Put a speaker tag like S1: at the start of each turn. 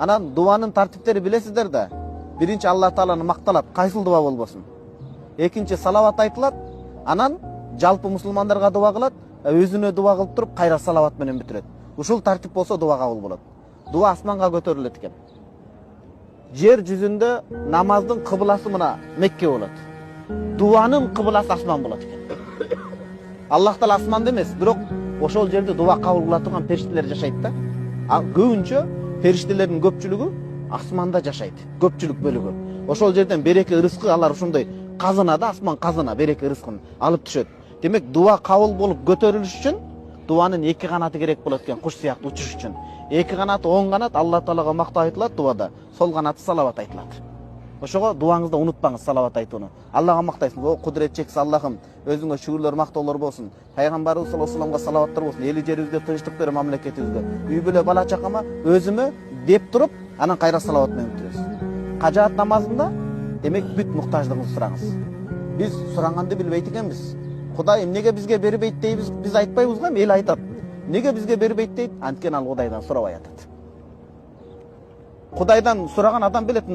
S1: Анан дуанын тартиптери билесиздер да. Биринчи Алла Тааланы макталат, кайсыл дуа болбосун. Экинчи салават айтылат, анан жалпы мусулмандарга дуа кылат, өзүнө дуа кылып туруп кайра салават менен бүтүрөт. Ушул тартип болсо дуа кабыл болот. Дуа асманга көтөрүлөт экен. Жер жүзүндө намаздын кыбласы мына Мекке болот. Дуанын кыбласы асман болот экен. Аллах Таала асманда эмес, бирок ошол жерде дуа кабыл кыла турган периштелер жашайт да. Көбүнчө периштелердин көпчүлүгү асманда жашайт. Көпчүлүк бөлүгү. Ошол жерден береке рызкы алар ушундай казынада, асман казына береке рызкын алып түшөт. Демек дуа кабыл болуп көтөрүлүш үчүн дуанын эки канаты керек болот экен, куш сыяктуу учуш үчүн. Эки канаты, оң канат Алла Таалага мактоо айтылат дуада, сол канаты салават айтылат. Ошого дуаңызда унутпаңыз салават айтууну. Аллага мактайсың. О кудурет чексиз Аллахым, өзүңө шүгүрлөр, мактоолор болсун. Пайгамбарыбыз саллаллаху алейхи вассаламга салаваттар болсун. Эли жерибизде тынчтык бер, мамлекетибизде. Үй бүлө бала чакама өзүмө деп туруп, анан кайра салават менен бүтүрөсүз. Кажаат намазында демек бүт муктаждыгыңызды сураңыз. Биз сураганды билбейт экенбиз. Кудайым эмнеге бизге бербейт дейбиз, биз айтпайбыз го, эл айтат. Неге бизге бербейт дейт? Анткени ал Кудайдан сурабай атат. Кудайдан сураган адам билет,